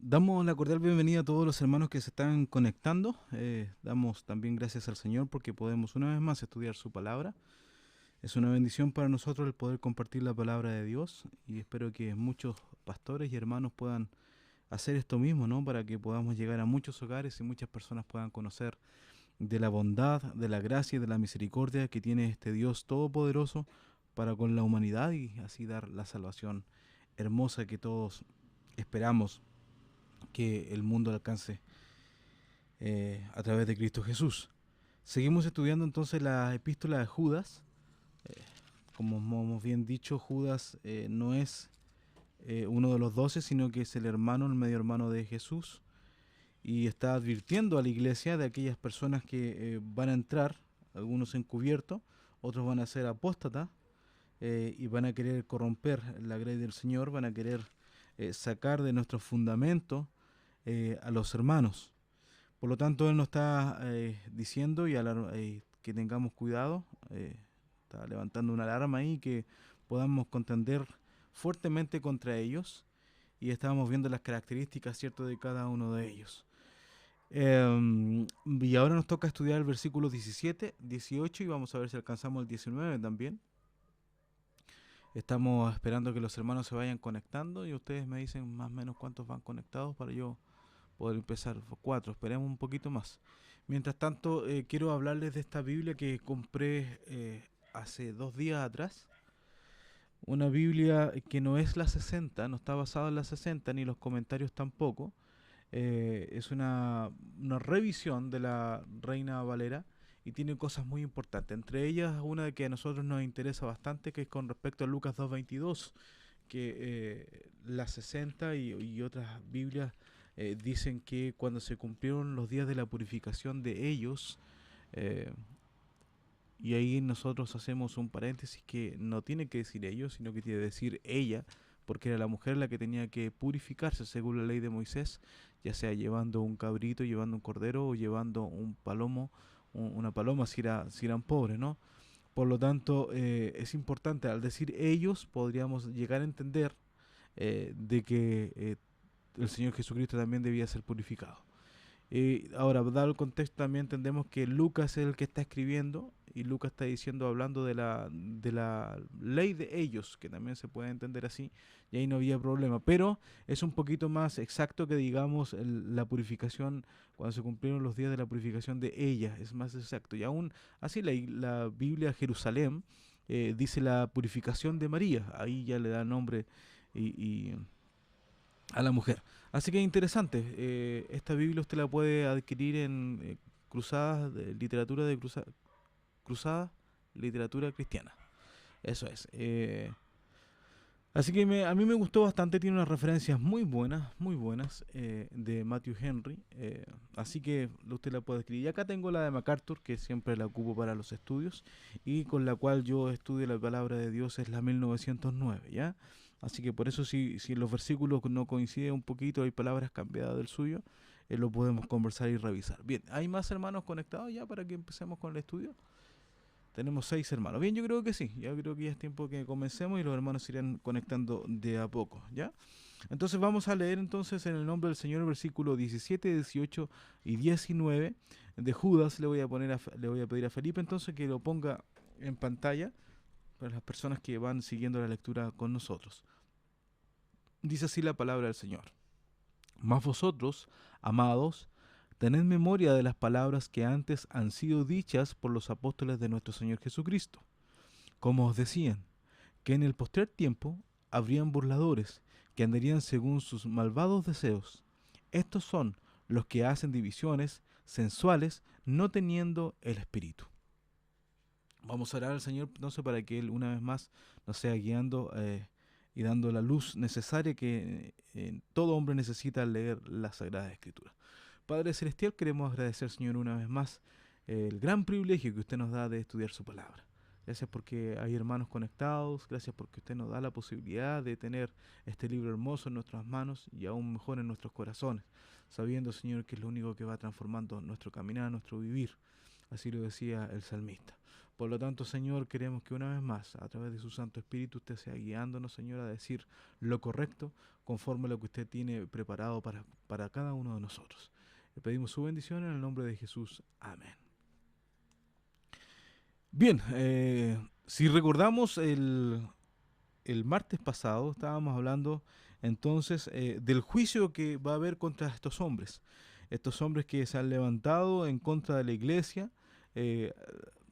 Damos la cordial bienvenida a todos los hermanos que se están conectando. Damos también gracias al Señor porque podemos una vez más estudiar su palabra. Es una bendición para nosotros el poder compartir la palabra de Dios y espero que muchos pastores y hermanos puedan hacer esto mismo, ¿no? Para que podamos llegar a muchos hogares y muchas personas puedan conocer de la bondad, de la gracia y de la misericordia que tiene este Dios todopoderoso para con la humanidad y así dar la salvación hermosa que todos esperamos que el mundo alcance a través de Cristo Jesús. Seguimos estudiando entonces la epístola de Judas. Como hemos bien dicho, Judas no es uno de los 12, sino que es el hermano, el medio hermano de Jesús, y está advirtiendo a la iglesia de aquellas personas que van a entrar, algunos encubiertos, otros van a ser apóstatas, y van a querer corromper la grey del Señor, van a querer sacar de nuestro fundamento a los hermanos. Por lo tanto, Él nos está diciendo que tengamos cuidado, está levantando una alarma ahí, que podamos contender fuertemente contra ellos y estábamos viendo las características, ¿cierto?, de cada uno de ellos. Y ahora nos toca estudiar el versículo 17, 18 y vamos a ver si alcanzamos el 19 también. Estamos esperando que los hermanos se vayan conectando y ustedes me dicen más o menos cuántos van conectados para yo poder empezar. 4, esperemos un poquito más. Mientras tanto, quiero hablarles de esta Biblia que compré hace 2 días atrás. Una Biblia que no es la 60, no está basada en la 60, ni los comentarios tampoco. Es una revisión de la Reina Valera y tiene cosas muy importantes. Entre ellas, una que a nosotros nos interesa bastante, que es con respecto a Lucas 2.22, que la 60 y otras Biblias dicen que cuando se cumplieron los días de la purificación de ellos, eh, y ahí nosotros hacemos un paréntesis que no tiene que decir ellos, sino que tiene que decir ella, porque era la mujer la que tenía que purificarse según la ley de Moisés, ya sea llevando un cabrito, llevando un cordero o llevando un palomo, una paloma si eran pobres, ¿no? Por lo tanto, es importante, al decir ellos, podríamos llegar a entender de que el Señor Jesucristo también debía ser purificado. Ahora, dado el contexto, también entendemos que Lucas es el que está escribiendo y Lucas está diciendo, hablando de la ley de ellos, que también se puede entender así, y ahí no había problema. Pero es un poquito más exacto que digamos la purificación, cuando se cumplieron los días de la purificación de ella, es más exacto. Y aún así la Biblia Jerusalén dice la purificación de María, ahí ya le da nombre y a la mujer. Así que interesante. Esta Biblia usted la puede adquirir en cruzadas, de literatura de cruzada, literatura cristiana. Eso es. Así que a mí me gustó bastante. Tiene unas referencias muy buenas de Matthew Henry. Así que usted la puede adquirir. Y acá tengo la de MacArthur, que siempre la ocupo para los estudios y con la cual yo estudio la palabra de Dios, es la 1909, ¿ya? Así que por eso si en los versículos no coinciden un poquito, hay palabras cambiadas del suyo, lo podemos conversar y revisar. Bien, ¿hay más hermanos conectados ya para que empecemos con el estudio? Tenemos 6 hermanos. Bien, yo creo que sí. Ya creo que ya es tiempo que comencemos y los hermanos se irán conectando de a poco, ¿ya? Entonces vamos a leer entonces en el nombre del Señor el versículo 17, 18 y 19 de Judas. Le voy a pedir a Felipe entonces que lo ponga en pantalla para las personas que van siguiendo la lectura con nosotros. Dice así la palabra del Señor. Mas vosotros, amados, tened memoria de las palabras que antes han sido dichas por los apóstoles de nuestro Señor Jesucristo, como os decían, que en el postrer tiempo habrían burladores que andarían según sus malvados deseos. Estos son los que hacen divisiones sensuales, no teniendo el espíritu. Vamos a orar al Señor entonces para que Él una vez más nos sea guiando y dando la luz necesaria que todo hombre necesita al leer la Sagrada Escritura. Padre Celestial, queremos agradecer, Señor, una vez más el gran privilegio que usted nos da de estudiar su palabra. Gracias porque hay hermanos conectados, gracias porque usted nos da la posibilidad de tener este libro hermoso en nuestras manos y aún mejor en nuestros corazones, sabiendo, Señor, que es lo único que va transformando nuestro caminar, nuestro vivir. Así lo decía el salmista. Por lo tanto, Señor, queremos que una vez más, a través de su Santo Espíritu, usted sea guiándonos, Señor, a decir lo correcto conforme a lo que usted tiene preparado para cada uno de nosotros. Le pedimos su bendición en el nombre de Jesús. Amén. Bien, si recordamos el martes pasado, estábamos hablando entonces del juicio que va a haber contra estos hombres que se han levantado en contra de la iglesia, eh,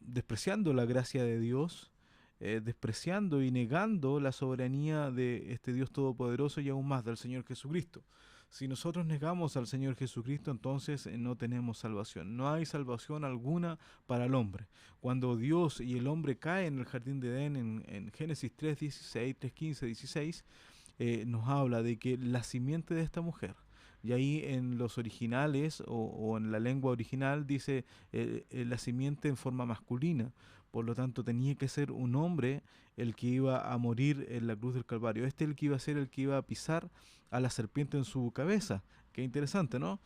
despreciando la gracia de Dios, despreciando y negando la soberanía de este Dios todopoderoso y aún más del Señor Jesucristo. Si nosotros negamos al Señor Jesucristo, entonces no tenemos salvación. No hay salvación alguna para el hombre. Cuando Dios y el hombre caen en el jardín de Edén, en Génesis 3:16, 3:15, 16, nos habla de que la simiente de esta mujer, y ahí en los originales o en la lengua original dice la simiente en forma masculina. Por lo tanto, tenía que ser un hombre el que iba a morir en la cruz del Calvario. Este es el que iba a ser el que iba a pisar a la serpiente en su cabeza. Qué interesante, ¿no?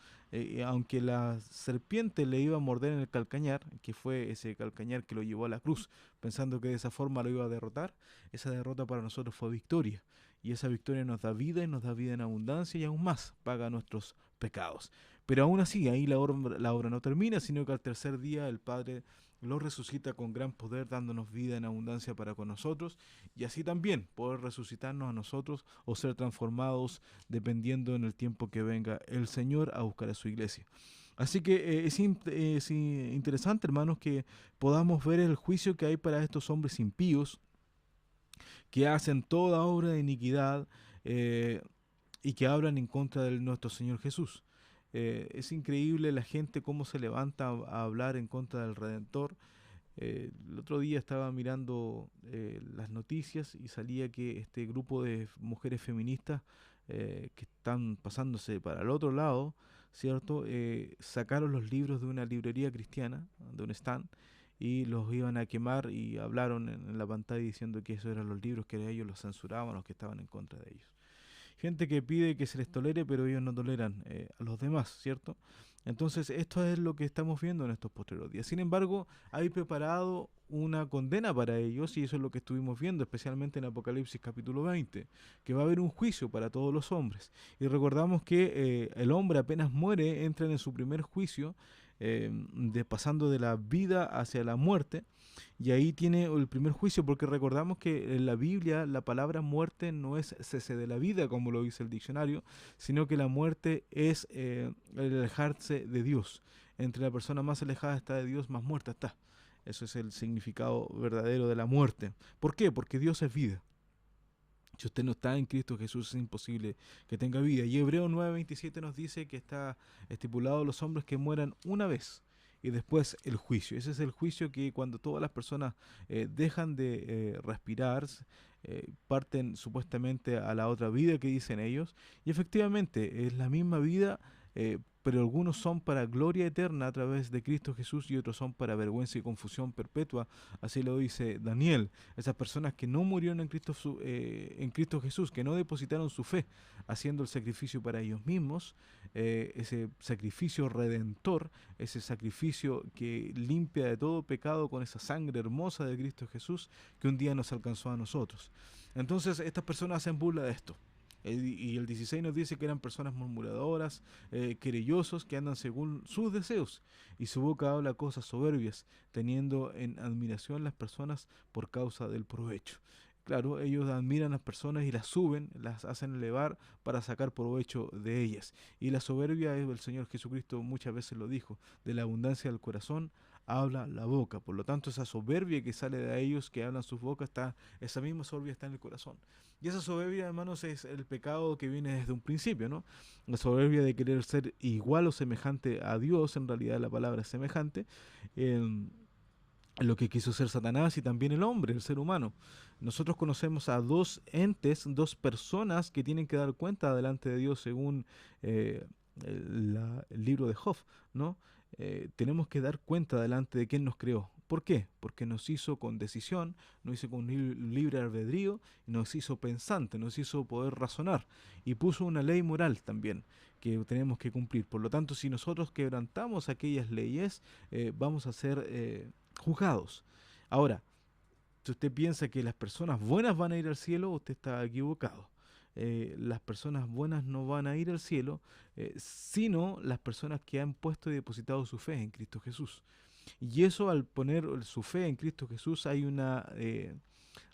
Aunque la serpiente le iba a morder en el calcañar, que fue ese calcañar que lo llevó a la cruz, pensando que de esa forma lo iba a derrotar, esa derrota para nosotros fue victoria. Y esa victoria nos da vida y nos da vida en abundancia y aún más paga nuestros pecados. Pero aún así, ahí la obra no termina, sino que al tercer día el Padre lo resucita con gran poder, dándonos vida en abundancia para con nosotros, y así también poder resucitarnos a nosotros o ser transformados dependiendo en el tiempo que venga el Señor a buscar a su iglesia. Así que es interesante, hermanos, que podamos ver el juicio que hay para estos hombres impíos que hacen toda obra de iniquidad eh, y que hablan en contra de nuestro Señor Jesús. Es increíble la gente cómo se levanta a hablar en contra del Redentor. El otro día estaba mirando las noticias y salía que este grupo de mujeres feministas que están pasándose para el otro lado, ¿cierto? Sacaron los libros de una librería cristiana, de un stand, y los iban a quemar y hablaron en la pantalla diciendo que esos eran los libros que ellos los censuraban, los que estaban en contra de ellos. Gente que pide que se les tolere, pero ellos no toleran a los demás, ¿cierto? Entonces, esto es lo que estamos viendo en estos posteriores días. Sin embargo, hay preparado una condena para ellos, y eso es lo que estuvimos viendo, especialmente en Apocalipsis capítulo 20, que va a haber un juicio para todos los hombres. Y recordamos que el hombre apenas muere, entra en su primer juicio, pasando de la vida hacia la muerte, y ahí tiene el primer juicio, porque recordamos que en la Biblia la palabra muerte no es cese de la vida, como lo dice el diccionario, sino que la muerte es el alejarse de Dios. Entre la persona más alejada está de Dios, más muerta está. Eso es el significado verdadero de la muerte. ¿Por qué? Porque Dios es vida. Si usted no está en Cristo Jesús, es imposible que tenga vida. Y Hebreo 9:27 nos dice que está estipulado los hombres que mueran una vez y después el juicio. Ese es el juicio que cuando todas las personas dejan de respirar, parten supuestamente a la otra vida que dicen ellos. Y efectivamente es la misma vida, pero algunos son para gloria eterna a través de Cristo Jesús y otros son para vergüenza y confusión perpetua. Así lo dice Daniel. Esas personas que no murieron en Cristo Jesús, que no depositaron su fe haciendo el sacrificio para ellos mismos, ese sacrificio redentor, ese sacrificio que limpia de todo pecado con esa sangre hermosa de Cristo Jesús que un día nos alcanzó a nosotros. Entonces estas personas hacen burla de esto. Y el 16 nos dice que eran personas murmuradoras, querellosos, que andan según sus deseos, y su boca habla cosas soberbias, teniendo en admiración las personas por causa del provecho. Claro, ellos admiran a las personas y las suben, las hacen elevar para sacar provecho de ellas. Y la soberbia, el Señor Jesucristo muchas veces lo dijo, de la abundancia del corazón habla la boca. Por lo tanto, esa soberbia que sale de ellos, que hablan sus bocas, esa misma soberbia está en el corazón. Y esa soberbia, hermanos, es el pecado que viene desde un principio, ¿no? La soberbia de querer ser igual o semejante a Dios, en realidad la palabra es semejante, lo que quiso ser Satanás y también el hombre, el ser humano. Nosotros conocemos a dos entes, dos personas que tienen que dar cuenta delante de Dios según el libro de Job, ¿no? Tenemos que dar cuenta delante de quién nos creó. ¿Por qué? Porque nos hizo con decisión, nos hizo con libre albedrío, y nos hizo pensante, nos hizo poder razonar y puso una ley moral también que tenemos que cumplir. Por lo tanto, si nosotros quebrantamos aquellas leyes, vamos a ser juzgados. Ahora, si usted piensa que las personas buenas van a ir al cielo, usted está equivocado. Las personas buenas no van a ir al cielo, sino las personas que han puesto y depositado su fe en Cristo Jesús. Y eso, al poner su fe en Cristo Jesús, hay una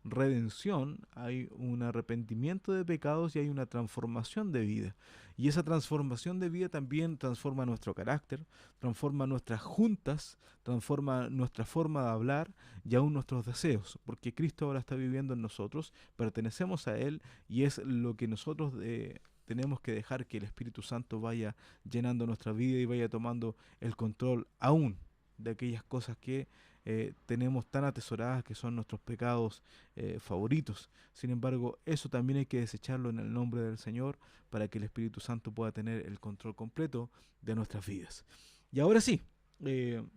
redención, hay un arrepentimiento de pecados y hay una transformación de vida. Y esa transformación de vida también transforma nuestro carácter, transforma nuestras juntas, transforma nuestra forma de hablar y aún nuestros deseos, porque Cristo ahora está viviendo en nosotros, pertenecemos a Él y es lo que nosotros tenemos que dejar que el Espíritu Santo vaya llenando nuestra vida y vaya tomando el control aún de aquellas cosas que tenemos tan atesoradas, que son nuestros pecados favoritos. Sin embargo, eso también hay que desecharlo en el nombre del Señor para que el Espíritu Santo pueda tener el control completo de nuestras vidas. Y ahora sí,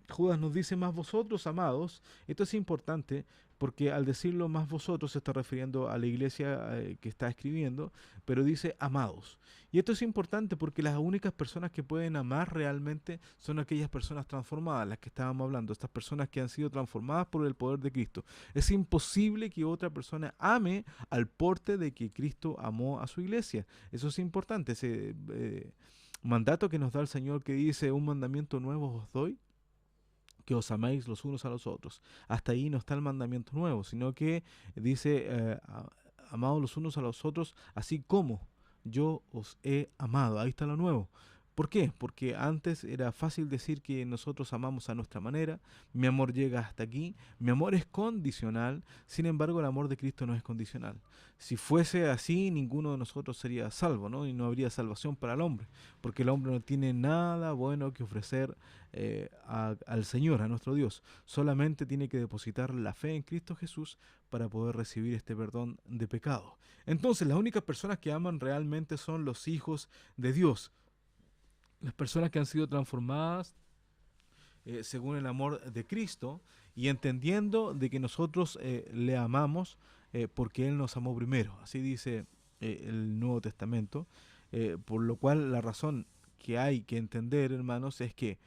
Judas nos dice: más vosotros, amados. Esto es importante porque al decirlo más vosotros se está refiriendo a la iglesia que está escribiendo, pero dice amados. Y esto es importante porque las únicas personas que pueden amar realmente son aquellas personas transformadas, las que estábamos hablando, estas personas que han sido transformadas por el poder de Cristo. Es imposible que otra persona ame al porte de que Cristo amó a su iglesia. Eso es importante, ese mandato que nos da el Señor, que dice: un mandamiento nuevo os doy, que os améis los unos a los otros. Hasta ahí no está el mandamiento nuevo, sino que dice: amados los unos a los otros, así como yo os he amado. Ahí está lo nuevo. ¿Por qué? Porque antes era fácil decir que nosotros amamos a nuestra manera, mi amor llega hasta aquí, mi amor es condicional, sin embargo el amor de Cristo no es condicional. Si fuese así, ninguno de nosotros sería salvo, ¿no? Y no habría salvación para el hombre, porque el hombre no tiene nada bueno que ofrecer al Señor, a nuestro Dios. Solamente tiene que depositar la fe en Cristo Jesús para poder recibir este perdón de pecado. Entonces, las únicas personas que aman realmente son los hijos de Dios, las personas que han sido transformadas según el amor de Cristo y entendiendo de que nosotros le amamos porque Él nos amó primero. Así dice el Nuevo Testamento. Por lo cual la razón que hay que entender, hermanos, es que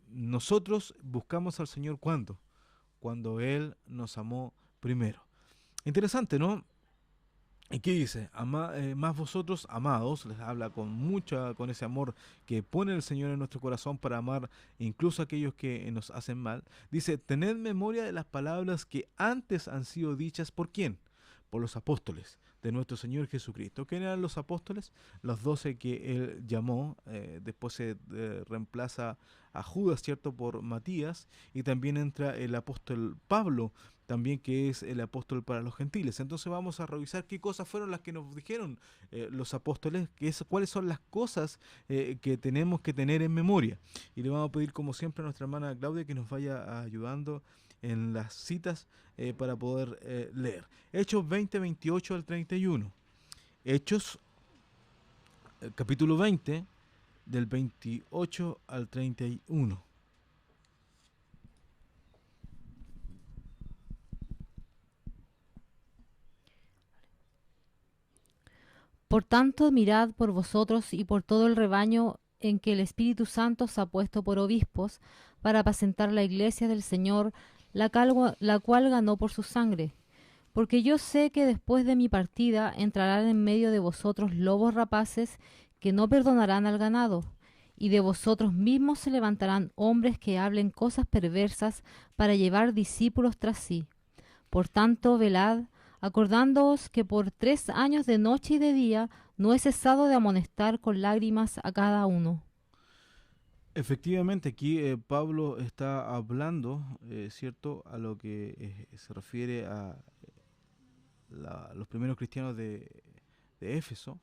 nosotros buscamos al Señor ¿cuándo? Cuando Él nos amó primero. Interesante, ¿no? ¿Y qué dice? Más vosotros, amados, les habla con ese amor que pone el Señor en nuestro corazón para amar incluso a aquellos que nos hacen mal. Dice: tened memoria de las palabras que antes han sido dichas. ¿Por quién? Por los apóstoles de nuestro Señor Jesucristo. ¿Quién eran los apóstoles? Los 12 que Él llamó. Después se reemplaza a Judas, ¿cierto?, por Matías. Y también entra el apóstol Pablo, también, que es el apóstol para los gentiles. Entonces vamos a revisar qué cosas fueron las que nos dijeron los apóstoles, cuáles son las cosas que tenemos que tener en memoria. Y le vamos a pedir, como siempre, a nuestra hermana Claudia que nos vaya ayudando en las citas para poder leer. Hechos 20, 28 al 31. Hechos capítulo 20, del 28 al 31. Por tanto, mirad por vosotros y por todo el rebaño en que el Espíritu Santo os ha puesto por obispos, para apacentar la iglesia del Señor, la cual ganó por su sangre. Porque yo sé que después de mi partida entrarán en medio de vosotros lobos rapaces que no perdonarán al ganado, y de vosotros mismos se levantarán hombres que hablen cosas perversas para llevar discípulos tras sí. Por tanto, velad, acordándoos que por 3 años de noche y de día no he cesado de amonestar con lágrimas a cada uno. Efectivamente, aquí Pablo está hablando, ¿cierto?, a lo que se refiere a los primeros cristianos de Éfeso.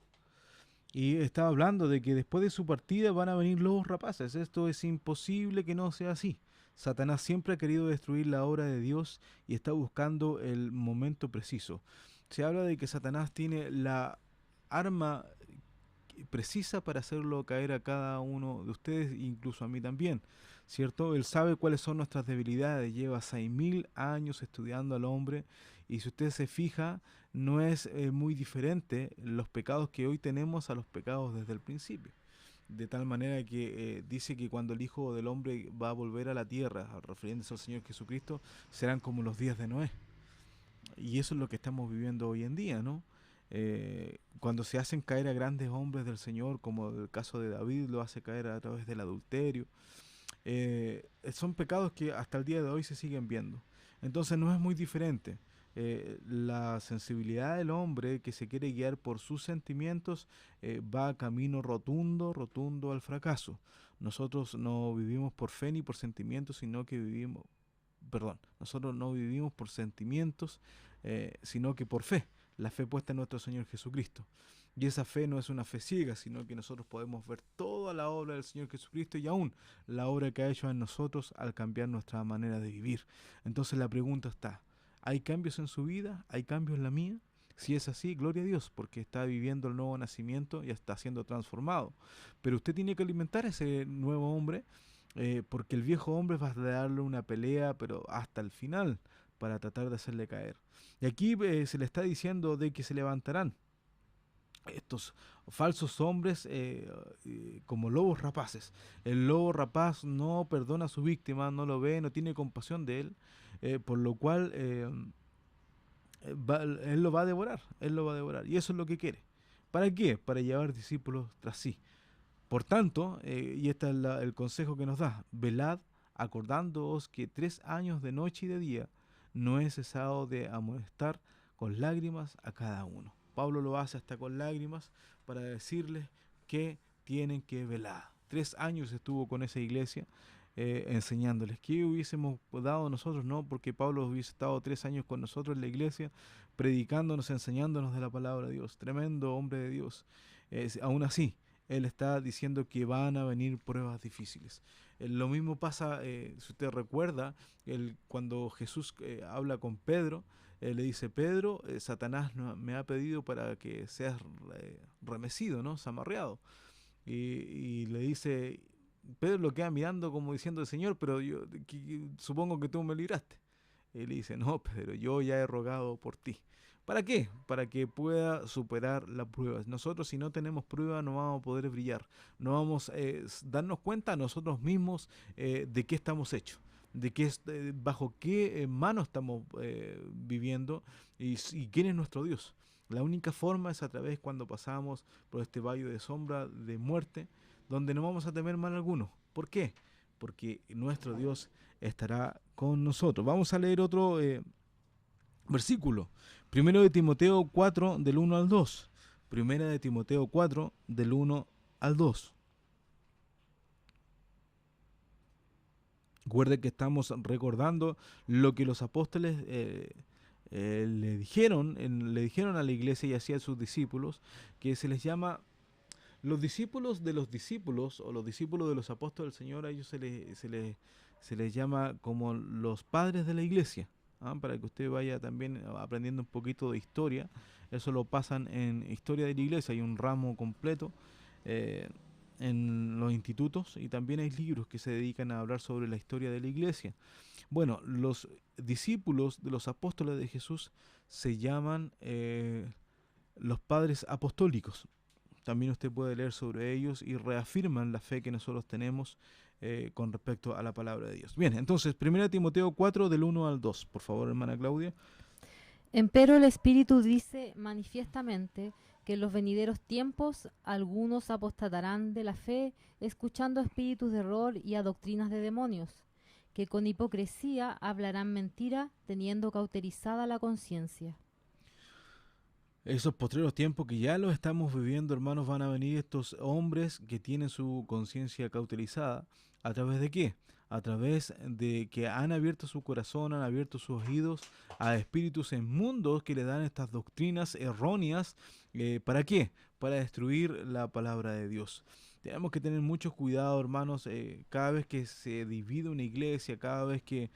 Y está hablando de que después de su partida van a venir lobos rapaces. Esto es imposible que no sea así. Satanás siempre ha querido destruir la obra de Dios y está buscando el momento preciso. Se habla de que Satanás tiene la arma precisa para hacerlo caer a cada uno de ustedes, incluso a mí también, ¿cierto? Él sabe cuáles son nuestras debilidades, lleva 6000 años estudiando al hombre y si usted se fija, no es muy diferente los pecados que hoy tenemos a los pecados desde el principio. de tal manera que dice que cuando el Hijo del Hombre va a volver a la tierra, refiriéndose al Señor Jesucristo, serán como los días de Noé. Y eso es lo que estamos viviendo hoy en día, ¿no? Cuando se hacen caer a grandes hombres del Señor, como el caso de David, lo hace caer a través del adulterio, son pecados que hasta el día de hoy se siguen viendo. Entonces no es muy diferente. La sensibilidad del hombre que se quiere guiar por sus sentimientos va camino rotundo, rotundo al fracaso. Nosotros no vivimos por fe ni por sentimientos, sino que vivimos, perdón, nosotros no vivimos por sentimientos, sino que por fe, la fe puesta en nuestro Señor Jesucristo. Y esa fe no es una fe ciega, sino que nosotros podemos ver toda la obra del Señor Jesucristo y aún la obra que ha hecho en nosotros al cambiar nuestra manera de vivir. Entonces la pregunta está, ¿hay cambios en su vida? ¿Hay cambios en la mía? Si es así, gloria a Dios, porque está viviendo el nuevo nacimiento y está siendo transformado. Pero usted tiene que alimentar a ese nuevo hombre, porque el viejo hombre va a darle una pelea, pero hasta el final, para tratar de hacerle caer. Y aquí se le está diciendo de que se levantarán estos falsos hombres como lobos rapaces. El lobo rapaz no perdona a su víctima, no lo ve, no tiene compasión de él, por lo cual él lo va a devorar, él lo va a devorar. Y eso es lo que quiere. ¿Para qué? Para llevar discípulos tras sí. Por tanto, y este es el consejo que nos da, velad acordándoos que 3 años de noche y de día no he cesado de amonestar con lágrimas a cada uno. Pablo lo hace hasta con lágrimas para decirles que tienen que velar. 3 años estuvo con esa iglesia enseñándoles. ¿Qué hubiésemos dado nosotros? No, porque Pablo hubiese estado 3 años con nosotros en la iglesia, predicándonos, enseñándonos de la palabra de Dios. Tremendo hombre de Dios. Aún así, él está diciendo que van a venir pruebas difíciles. Lo mismo pasa, si usted recuerda, cuando Jesús habla con Pedro, le dice, Pedro, Satanás me ha pedido para que seas remecido, ¿no? Zamarreado. Y le dice, Pedro lo queda mirando como diciendo, Señor, pero yo supongo que tú me libraste. Y le dice, no, Pedro, yo ya he rogado por ti. ¿Para qué? Para que pueda superar las pruebas. Nosotros si no tenemos prueba no vamos a poder brillar. No vamos a darnos cuenta a nosotros mismos de qué estamos hechos, de qué bajo qué mano estamos viviendo y quién es nuestro Dios. La única forma es a través cuando pasamos por este valle de sombra de muerte, donde no vamos a temer mal alguno. ¿Por qué? Porque nuestro Dios estará con nosotros. Vamos a leer otro versículo. Primero de Timoteo 4, del 1 al 2. Primera de Timoteo 4, del 1 al 2. Recuerde que estamos recordando lo que los apóstoles le dijeron a la iglesia y así a sus discípulos, que se les llama los discípulos de los discípulos o los discípulos de los apóstoles del Señor. A ellos se les llama como los padres de la iglesia. Para que usted vaya también aprendiendo un poquito de historia. Eso lo pasan en Historia de la Iglesia, hay un ramo completo en los institutos y también hay libros que se dedican a hablar sobre la historia de la Iglesia. Bueno, los discípulos de los apóstoles de Jesús se llaman los padres apostólicos. También usted puede leer sobre ellos y reafirman la fe que nosotros tenemos con respecto a la palabra de Dios. Bien, entonces, 1 Timoteo 4, del 1 al 2. Por favor, hermana Claudia. Empero el Espíritu dice manifiestamente que en los venideros tiempos algunos apostatarán de la fe, escuchando espíritus de error y a doctrinas de demonios, que con hipocresía hablarán mentira, teniendo cauterizada la conciencia. Esos postreros tiempos que ya los estamos viviendo, hermanos, van a venir estos hombres que tienen su conciencia cauterizada. ¿A través de qué? A través de que han abierto su corazón, han abierto sus oídos a espíritus inmundos que le dan estas doctrinas erróneas. ¿Para qué? Para destruir la palabra de Dios. Tenemos que tener mucho cuidado, hermanos, cada vez que se divide una iglesia, cada vez que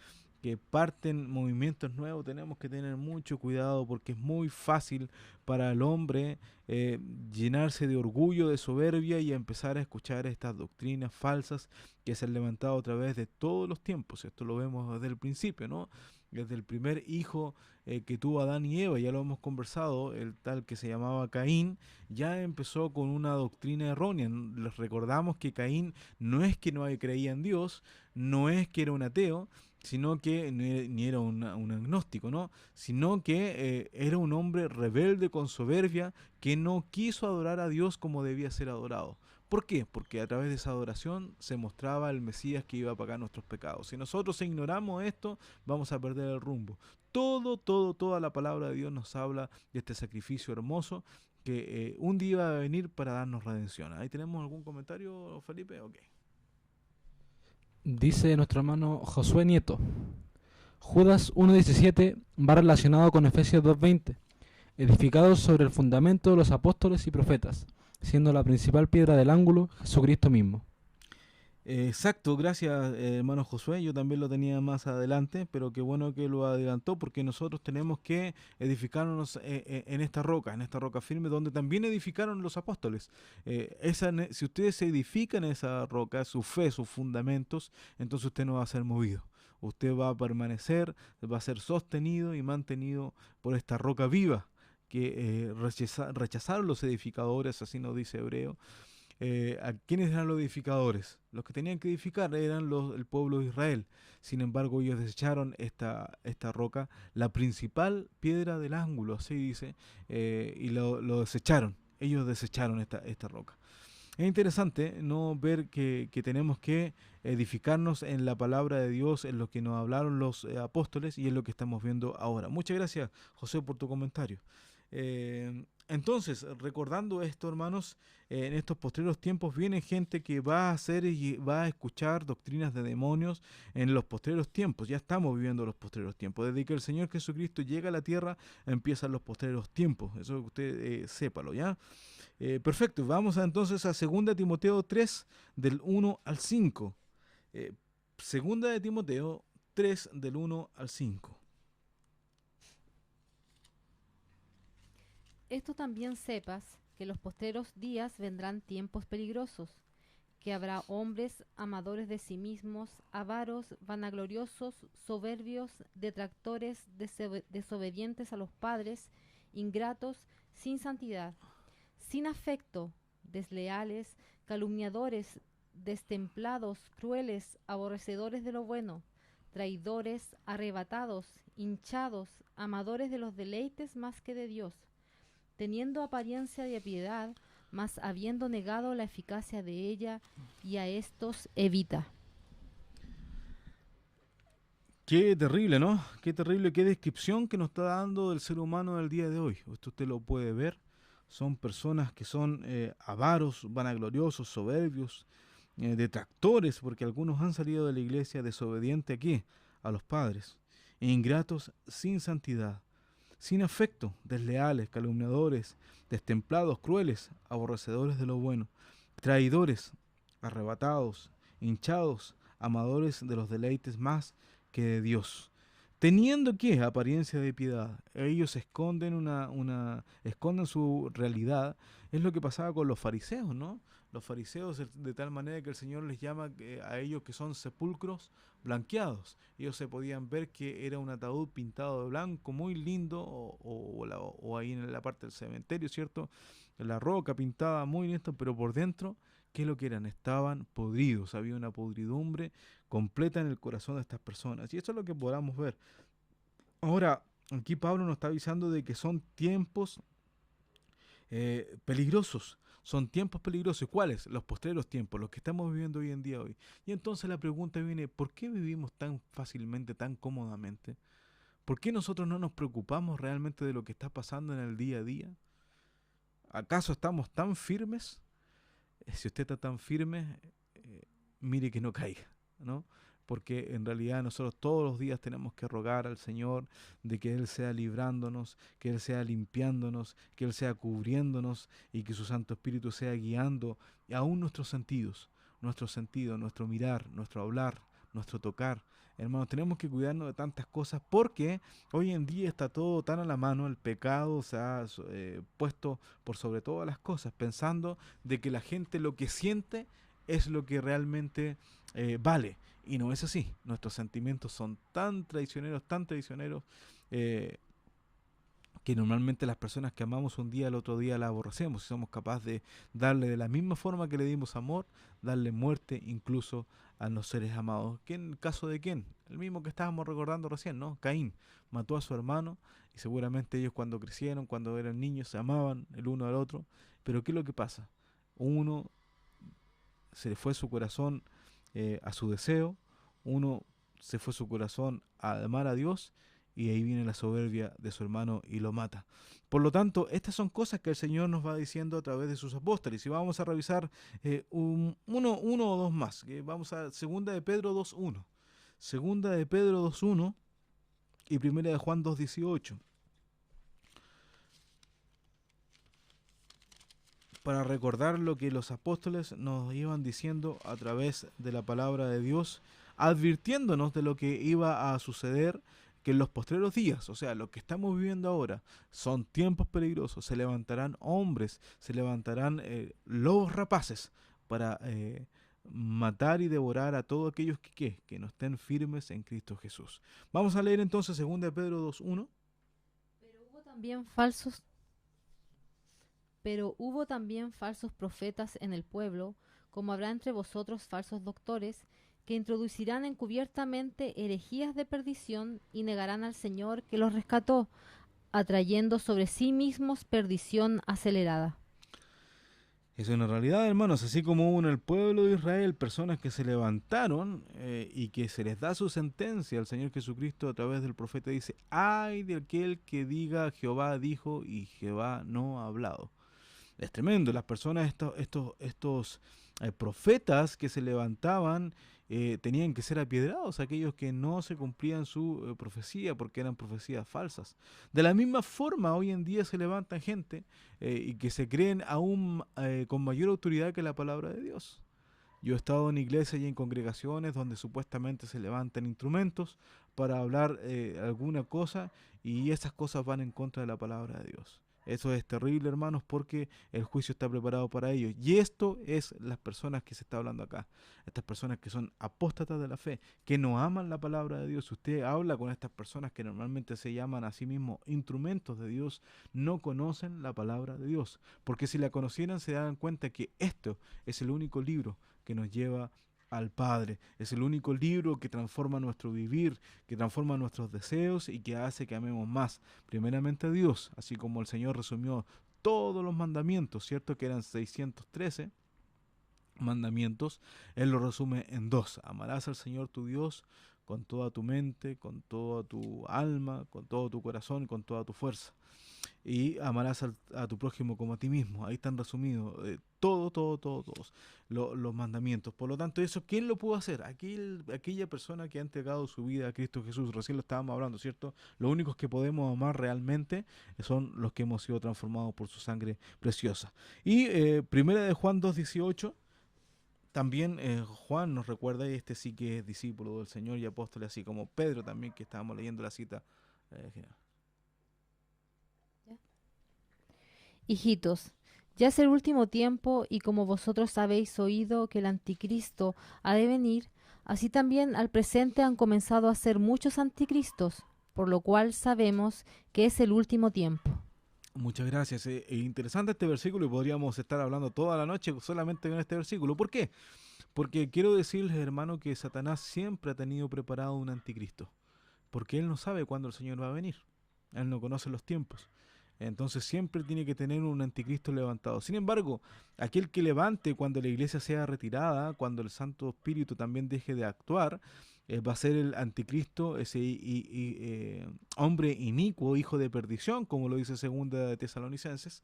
parten movimientos nuevos, tenemos que tener mucho cuidado porque es muy fácil para el hombre llenarse de orgullo, de soberbia y empezar a escuchar estas doctrinas falsas que se han levantado a través de todos los tiempos. Esto lo vemos desde el principio, ¿no? desde el primer hijo que tuvo Adán y Eva, ya lo hemos conversado, el tal que se llamaba Caín, ya empezó con una doctrina errónea. Les recordamos que Caín no es que no creía en Dios, no es que era un ateo, sino que ni era un agnóstico, ¿no? Sino que era un hombre rebelde con soberbia que no quiso adorar a Dios como debía ser adorado. ¿Por qué? Porque a través de esa adoración se mostraba el Mesías que iba a pagar nuestros pecados. Si nosotros ignoramos esto, vamos a perder el rumbo. Toda la palabra de Dios nos habla de este sacrificio hermoso que un día va a venir para darnos redención. ¿Ahí tenemos algún comentario, Felipe? Ok. Dice nuestro hermano Josué Nieto. Judas 1.17 va relacionado con Efesios 2.20, edificados sobre el fundamento de los apóstoles y profetas, siendo la principal piedra del ángulo Jesucristo mismo. Exacto, gracias hermano Josué, yo también lo tenía más adelante, pero qué bueno que lo adelantó porque nosotros tenemos que edificarnos en esta roca firme donde también edificaron los apóstoles. Si ustedes se edifican en esa roca, su fe, sus fundamentos, entonces usted no va a ser movido. Usted va a permanecer, va a ser sostenido y mantenido por esta roca viva que rechazaron los edificadores, así nos dice Hebreo. ¿A quiénes eran los edificadores? Los que tenían que edificar eran el pueblo de Israel. Sin embargo, ellos desecharon esta roca, la principal piedra del ángulo, así dice, y lo desecharon. Ellos desecharon esta roca. Es interesante no ver que tenemos que edificarnos en la palabra de Dios, en lo que nos hablaron los apóstoles y en lo que estamos viendo ahora. Muchas gracias, José, por tu comentario. Entonces, recordando esto, hermanos, en estos posteriores tiempos viene gente que va a hacer y va a escuchar doctrinas de demonios en los posteriores tiempos. Ya estamos viviendo los posteriores tiempos. Desde que el Señor Jesucristo llega a la tierra, empiezan los posteriores tiempos. Eso que usted sépalo, ¿ya? Perfecto, vamos entonces a 2 Timoteo 3, del 1 al 5. 2 de Timoteo 3, del 1 al 5. Esto también sepas, que en los postreros días vendrán tiempos peligrosos, que habrá hombres amadores de sí mismos, avaros, vanagloriosos, soberbios, detractores, desobedientes a los padres, ingratos, sin santidad, sin afecto, desleales, calumniadores, destemplados, crueles, aborrecedores de lo bueno, traidores, arrebatados, hinchados, amadores de los deleites más que de Dios, teniendo apariencia de piedad, mas habiendo negado la eficacia de ella, y a estos evita. Qué terrible, ¿no? Qué terrible, qué descripción que nos está dando del ser humano del día de hoy. Esto usted lo puede ver. Son personas que son avaros, vanagloriosos, soberbios, detractores, porque algunos han salido de la iglesia desobediente aquí, a los padres, e ingratos sin santidad, sin afecto, desleales, calumniadores, destemplados, crueles, aborrecedores de lo bueno, traidores, arrebatados, hinchados, amadores de los deleites más que de Dios. Teniendo que apariencia de piedad, ellos esconden su realidad. Es lo que pasaba con los fariseos, ¿no? Los fariseos de tal manera que el Señor les llama a ellos que son sepulcros blanqueados. Ellos se podían ver que era un ataúd pintado de blanco, muy lindo, o ahí en la parte del cementerio, ¿cierto? La roca pintada muy lindo, pero por dentro, ¿qué es lo que eran? Estaban podridos, había una podridumbre completa en el corazón de estas personas. Y eso es lo que podamos ver. Ahora, aquí Pablo nos está avisando de que son tiempos peligrosos. Son tiempos peligrosos. ¿Cuáles? Los postreros tiempos, los que estamos viviendo hoy en día hoy. Y entonces la pregunta viene, ¿por qué vivimos tan fácilmente, tan cómodamente? ¿Por qué nosotros no nos preocupamos realmente de lo que está pasando en el día a día? ¿Acaso estamos tan firmes? Si usted está tan firme, mire que no caiga, ¿no? Porque en realidad nosotros todos los días tenemos que rogar al Señor de que Él sea librándonos, que Él sea limpiándonos, que Él sea cubriéndonos y que su Santo Espíritu sea guiando aún nuestros sentidos, nuestro mirar, nuestro hablar, nuestro tocar. Hermanos, tenemos que cuidarnos de tantas cosas porque hoy en día está todo tan a la mano, el pecado se ha puesto por sobre todas las cosas, pensando de que la gente lo que siente es lo que realmente vale. Y no es así. Nuestros sentimientos son tan traicioneros, eh, que normalmente las personas que amamos un día, al otro día la aborrecemos. Y somos capaces de darle de la misma forma que le dimos amor, darle muerte incluso a los seres amados. ¿En caso de quién? El mismo que estábamos recordando recién, ¿no? Caín mató a su hermano y seguramente ellos cuando crecieron, cuando eran niños, se amaban el uno al otro. Pero ¿qué es lo que pasa? Uno se le fue su corazón a su deseo, uno se fue su corazón a amar a Dios, y ahí viene la soberbia de su hermano y lo mata. Por lo tanto, estas son cosas que el Señor nos va diciendo a través de sus apóstoles. Y vamos a revisar uno o dos más. Vamos a Segunda de Pedro 2.1. Segunda de Pedro 2.1 y Primera de Juan 2.18. Para recordar lo que los apóstoles nos iban diciendo a través de la palabra de Dios, advirtiéndonos de lo que iba a suceder, que en los postreros días, o sea, lo que estamos viviendo ahora, son tiempos peligrosos. Se levantarán hombres, se levantarán lobos rapaces para matar y devorar a todos aquellos que no estén firmes en Cristo Jesús. Vamos a leer entonces 2 de Pedro 2.1. Pero hubo también falsos profetas en el pueblo, como habrá entre vosotros falsos doctores, que introducirán encubiertamente herejías de perdición y negarán al Señor que los rescató, atrayendo sobre sí mismos perdición acelerada. Es una realidad, hermanos, así como hubo en el pueblo de Israel personas que se levantaron y que se les da su sentencia. El Señor Jesucristo a través del profeta dice: ay de aquel que diga Jehová dijo y Jehová no ha hablado. Es tremendo. Las personas, estos profetas que se levantaban, tenían que ser apiedrados, aquellos que no se cumplían su profecía, porque eran profecías falsas. De la misma forma, hoy en día se levantan gente y que se creen aún con mayor autoridad que la palabra de Dios. Yo he estado en iglesias y en congregaciones donde supuestamente se levantan instrumentos para hablar alguna cosa, y esas cosas van en contra de la palabra de Dios. Eso es terrible, hermanos, porque el juicio está preparado para ellos. Y esto es las personas que se está hablando acá. Estas personas que son apóstatas de la fe, que no aman la palabra de Dios. Si usted habla con estas personas que normalmente se llaman a sí mismos instrumentos de Dios, no conocen la palabra de Dios. Porque si la conocieran se dan cuenta que esto es el único libro que nos lleva al Padre. Es el único libro que transforma nuestro vivir, que transforma nuestros deseos y que hace que amemos más, primeramente a Dios, así como el Señor resumió todos los mandamientos, ¿cierto? Que eran 613 mandamientos. Él lo resume en dos: amarás al Señor tu Dios con toda tu mente, con toda tu alma, con todo tu corazón, con toda tu fuerza. Y amarás a tu prójimo como a ti mismo. Ahí están resumidos todos los mandamientos. Por lo tanto, eso, ¿quién lo pudo hacer? Aquella persona que ha entregado su vida a Cristo Jesús. Recién lo estábamos hablando, ¿cierto? Los únicos que podemos amar realmente son los que hemos sido transformados por su sangre preciosa. Y Primera de Juan 2.18, también Juan nos recuerda, y este sí que es discípulo del Señor y apóstol, así como Pedro también, que estábamos leyendo la cita. Hijitos, ya es el último tiempo, y como vosotros habéis oído que el anticristo ha de venir, así también al presente han comenzado a ser muchos anticristos, por lo cual sabemos que es el último tiempo. Muchas gracias. Interesante este versículo, y podríamos estar hablando toda la noche solamente con este versículo. ¿Por qué? Porque quiero decirles, hermano, que Satanás siempre ha tenido preparado un anticristo, porque él no sabe cuándo el Señor va a venir. Él no conoce los tiempos. Entonces siempre tiene que tener un anticristo levantado. Sin embargo, aquel que levante cuando la iglesia sea retirada, cuando el Santo Espíritu también deje de actuar, va a ser el anticristo, ese hombre inicuo, hijo de perdición, como lo dice Segunda de Tesalonicenses.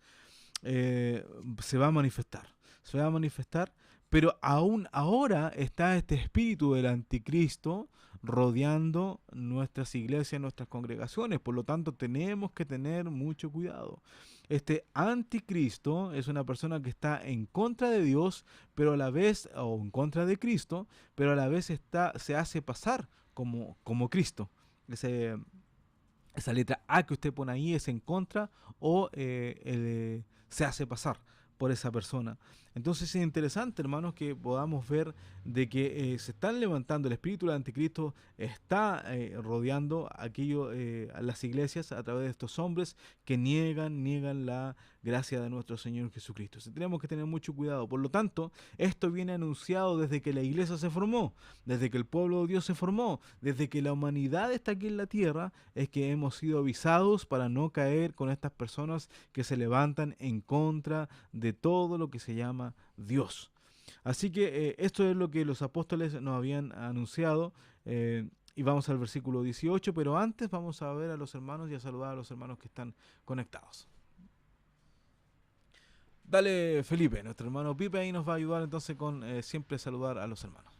Se va a manifestar. Se va a manifestar, pero aún ahora está este espíritu del anticristo rodeando nuestras iglesias, nuestras congregaciones. Por lo tanto, tenemos que tener mucho cuidado. Este anticristo es una persona que está en contra de Dios, pero a la vez, o en contra de Cristo, pero a la vez se hace pasar como Cristo. Esa letra A que usted pone ahí es en contra, o se hace pasar por esa persona. Entonces es interesante, hermanos, que podamos ver de que se están levantando, el espíritu del anticristo está rodeando a las iglesias a través de estos hombres que niegan la gracia de nuestro Señor Jesucristo. Entonces, tenemos que tener mucho cuidado. Por lo tanto, esto viene anunciado desde que la iglesia se formó, desde que el pueblo de Dios se formó, desde que la humanidad está aquí en la tierra, es que hemos sido avisados para no caer con estas personas que se levantan en contra de todo lo que se llama Dios. Así que esto es lo que los apóstoles nos habían anunciado. Y vamos al versículo 18, pero antes vamos a ver a los hermanos y a saludar a los hermanos que están conectados. Dale, Felipe, nuestro hermano Pipe ahí nos va a ayudar entonces con siempre saludar a los hermanos.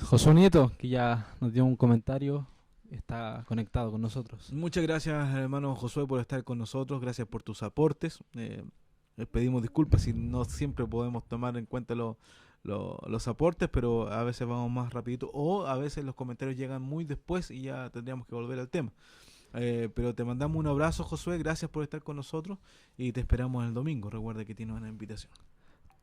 Josué Nieto, que ya nos dio un comentario, está conectado con nosotros. Muchas gracias, hermano Josué, por estar con nosotros. Gracias por tus aportes. Les pedimos disculpas si no siempre podemos tomar en cuenta los aportes, pero a veces vamos más rapidito o a veces los comentarios llegan muy después y ya tendríamos que volver al tema. Pero te mandamos un abrazo, Josué. Gracias por estar con nosotros y te esperamos el domingo. Recuerda que tienes una invitación.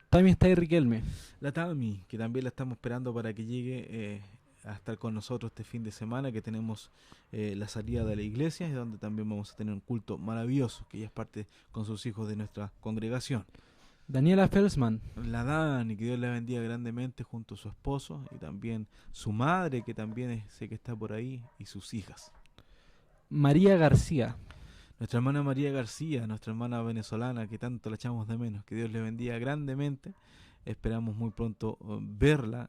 También está ahí Riquelme. La Tami, que también la estamos esperando para que llegue a estar con nosotros este fin de semana, que tenemos la salida de la iglesia, y donde también vamos a tener un culto maravilloso, que ella es parte con sus hijos de nuestra congregación. Daniela Felsman. La Dani, que Dios la bendiga grandemente junto a su esposo, y también su madre, que también sé que está por ahí, y sus hijas. María García. Nuestra hermana María García, nuestra hermana venezolana, que tanto la echamos de menos, que Dios le bendiga grandemente. Esperamos muy pronto verla.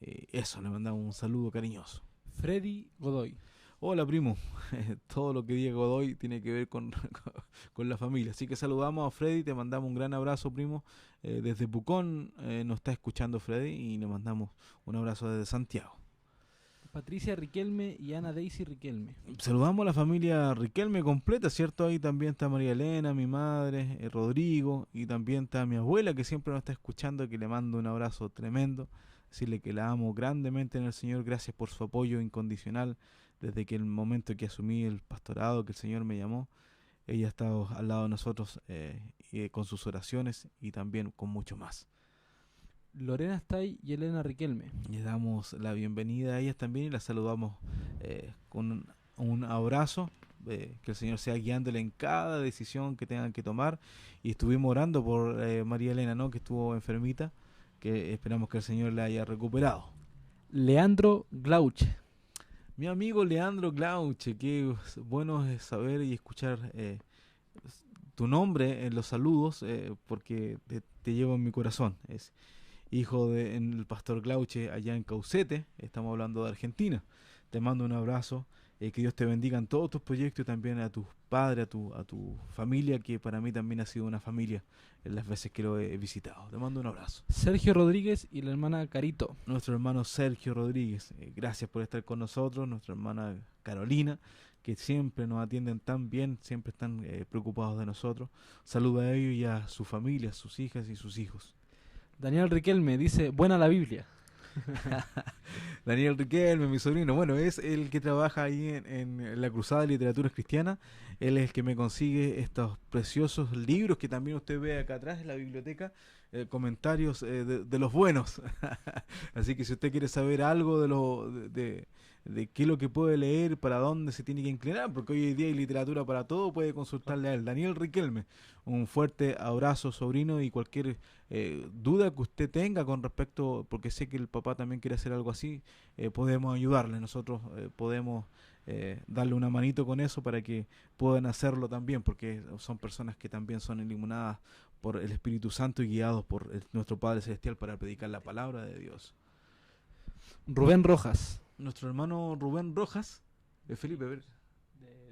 Eso, le mandamos un saludo cariñoso. Freddy Godoy. Hola, primo. Todo lo que diga Godoy tiene que ver con la familia. Así que saludamos a Freddy, te mandamos un gran abrazo, primo. Desde Pucón nos está escuchando Freddy y le mandamos un abrazo desde Santiago. Patricia Riquelme y Ana Daisy Riquelme. Saludamos a la familia Riquelme completa, ¿cierto? Ahí también está María Elena, mi madre, Rodrigo, y también está mi abuela que siempre nos está escuchando, que le mando un abrazo tremendo. Decirle que la amo grandemente en el Señor, gracias por su apoyo incondicional desde que el momento que asumí el pastorado, que el Señor me llamó. Ella ha estado al lado de nosotros con sus oraciones y también con mucho más. Lorena Stay y Elena Riquelme. Le damos la bienvenida a ellas también y las saludamos con un abrazo. Que el Señor sea guiándole en cada decisión que tengan que tomar. Y estuvimos orando por María Elena, ¿no? Que estuvo enfermita, que esperamos que el Señor la haya recuperado. Leandro Glauche. Mi amigo Leandro Glauche, qué bueno es saber y escuchar tu nombre en los saludos, porque te llevo en mi corazón. Es hijo del pastor Glauche allá en Caucete, estamos hablando de Argentina. Te mando un abrazo, que Dios te bendiga en todos tus proyectos y también a tus padres, a tu familia, que para mí también ha sido una familia en las veces que lo he visitado. Te mando un abrazo. Sergio Rodríguez y la hermana Carito. Nuestro hermano Sergio Rodríguez, gracias por estar con nosotros. Nuestra hermana Carolina, que siempre nos atienden tan bien, siempre están preocupados de nosotros. Saluda a ellos y a su familia, a sus hijas y sus hijos. Daniel Riquelme dice, buena la Biblia. Daniel Riquelme, mi sobrino, bueno, es el que trabaja ahí en la Cruzada de Literaturas Cristianas. Él es el que me consigue estos preciosos libros que también usted ve acá atrás en la biblioteca, comentarios de los buenos. Así que si usted quiere saber algo de qué es lo que puede leer, para dónde se tiene que inclinar, porque hoy día hay literatura para todo, puede consultarle a él. Daniel Riquelme, un fuerte abrazo, sobrino, y cualquier duda que usted tenga con respecto, porque sé que el papá también quiere hacer algo así, podemos ayudarle. Nosotros podemos darle una manito con eso para que puedan hacerlo también, porque son personas que también son iluminadas por el Espíritu Santo y guiados por nuestro Padre Celestial para predicar la palabra de Dios. Rubén Rojas. Nuestro hermano Rubén Rojas, Felipe, a ver.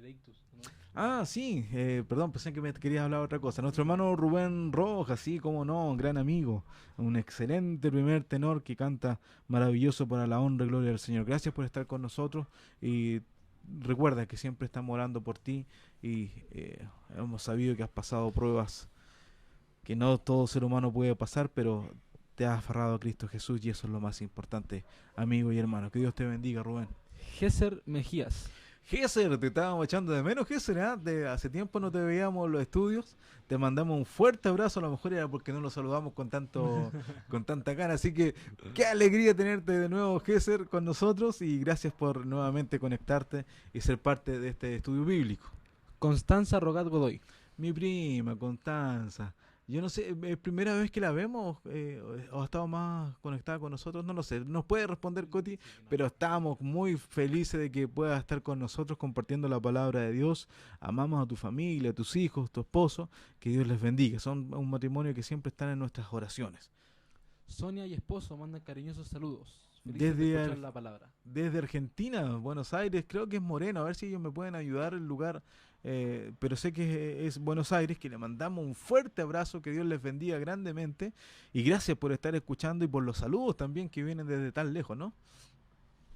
De Ictus, ¿no? Ah, sí, perdón, pensé que me querías hablar de otra cosa. Nuestro hermano Rubén Rojas, sí, cómo no, un gran amigo, un excelente primer tenor que canta maravilloso para la honra y gloria del Señor. Gracias por estar con nosotros y recuerda que siempre estamos orando por ti y hemos sabido que has pasado pruebas que no todo ser humano puede pasar, pero te has aferrado a Cristo Jesús y eso es lo más importante, amigo y hermano. Que Dios te bendiga, Rubén. Gesser Mejías. Gesser, te estábamos echando de menos, Gesser, ¿ah? Hace tiempo no te veíamos en los estudios. Te mandamos un fuerte abrazo, a lo mejor era porque no lo saludamos con tanta gana. Así que qué alegría tenerte de nuevo, Gesser, con nosotros, y gracias por nuevamente conectarte y ser parte de este estudio bíblico. Constanza Rogat Godoy. Mi prima, Constanza. Yo no sé, ¿es primera vez que la vemos o ha estado más conectada con nosotros? No lo sé. Nos puede responder Coti, pero estamos muy felices de que puedas estar con nosotros compartiendo la palabra de Dios. Amamos a tu familia, a tus hijos, tu esposo. Que Dios les bendiga. Son un matrimonio que siempre están en nuestras oraciones. Sonia y esposo mandan cariñosos saludos. Felices de escuchar la palabra. Desde Argentina, Buenos Aires, creo que es Moreno. A ver si ellos me pueden ayudar el lugar. Pero sé que es Buenos Aires, que le mandamos un fuerte abrazo, que Dios les bendiga grandemente, y gracias por estar escuchando y por los saludos también que vienen desde tan lejos, ¿no?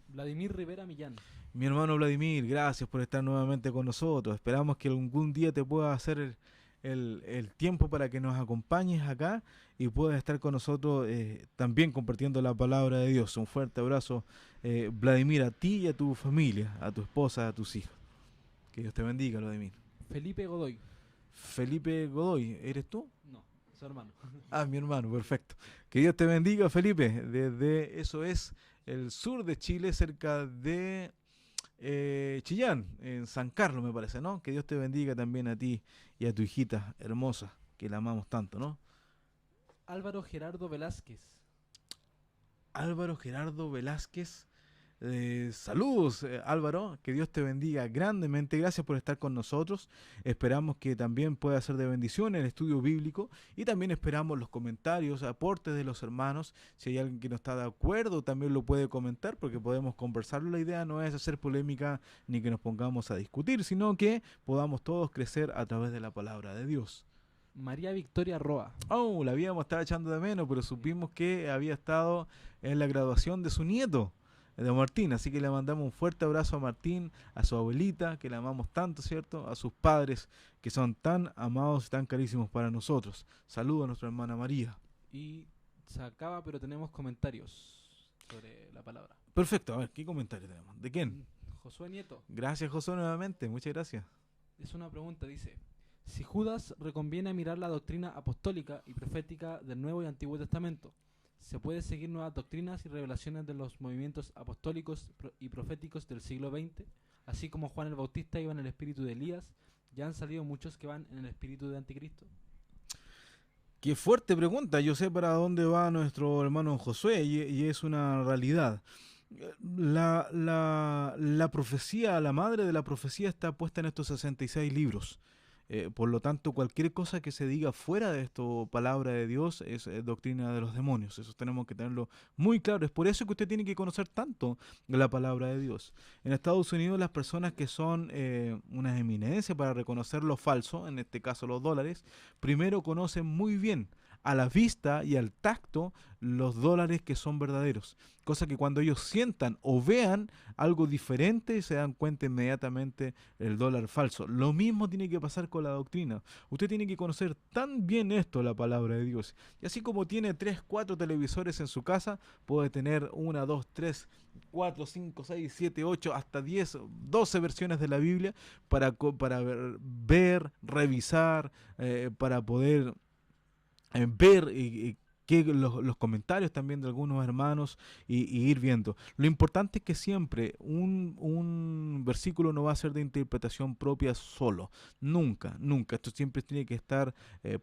Vladimir Rivera Millán. Mi hermano Vladimir, gracias por estar nuevamente con nosotros. Esperamos que algún día te pueda hacer el tiempo para que nos acompañes acá y puedas estar con nosotros también compartiendo la palabra de Dios. Un fuerte abrazo, Vladimir, a ti y a tu familia, a tu esposa, a tus hijos. Que Dios te bendiga, Vladimir. Felipe Godoy. Felipe Godoy, ¿eres tú? No, su hermano. Ah, mi hermano, perfecto. Que Dios te bendiga, Felipe. Desde, eso es el sur de Chile, cerca de Chillán, en San Carlos me parece, ¿no? Que Dios te bendiga también a ti y a tu hijita hermosa, que la amamos tanto, ¿no? Álvaro Gerardo Velázquez. Álvaro Gerardo Velázquez. Saludos, Álvaro, que Dios te bendiga grandemente, gracias por estar con nosotros. Esperamos que también pueda ser de bendición el estudio bíblico, y también esperamos los comentarios, aportes de los hermanos. Si hay alguien que no está de acuerdo, también lo puede comentar, porque podemos conversarlo. La idea no es hacer polémica ni que nos pongamos a discutir, sino que podamos todos crecer a través de la palabra de Dios. María Victoria Roa. Oh, la habíamos estado echando de menos, pero supimos que había estado en la graduación de su nieto, de Martín, así que le mandamos un fuerte abrazo a Martín, a su abuelita, que la amamos tanto, ¿cierto? A sus padres, que son tan amados y tan carísimos para nosotros. Saludos a nuestra hermana María. Y se acaba, pero tenemos comentarios sobre la palabra. Perfecto, a ver, ¿qué comentario tenemos? ¿De quién? Josué Nieto. Gracias, Josué, nuevamente, muchas gracias. Es una pregunta, dice: si Judas reconviene mirar la doctrina apostólica y profética del Nuevo y Antiguo Testamento, ¿se puede seguir nuevas doctrinas y revelaciones de los movimientos apostólicos y proféticos del siglo XX? Así como Juan el Bautista iba en el espíritu de Elías, ¿ya han salido muchos que van en el espíritu de Anticristo? Qué fuerte pregunta. Yo sé para dónde va nuestro hermano Josué, y es una realidad. La profecía, la madre de la profecía está puesta en estos 66 libros. Por lo tanto, cualquier cosa que se diga fuera de esto, palabra de Dios, es doctrina de los demonios. Eso tenemos que tenerlo muy claro. Es por eso que usted tiene que conocer tanto de la palabra de Dios. En Estados Unidos, las personas que son unas eminencias para reconocer lo falso, en este caso los dólares, primero conocen muy bien a la vista y al tacto los dólares que son verdaderos. Cosa que cuando ellos sientan o vean algo diferente, se dan cuenta inmediatamente el dólar falso. Lo mismo tiene que pasar con la doctrina. Usted tiene que conocer tan bien esto, la palabra de Dios. Y así como tiene 3, 4 televisores en su casa, puede tener 1, 2, 3, 4, 5, 6, 7, 8, hasta 10, 12 versiones de la Biblia para ver, revisar, para poder ver los comentarios también de algunos hermanos y ir viendo. Lo importante es que siempre un versículo no va a ser de interpretación propia solo. Nunca, nunca. Esto siempre tiene que estar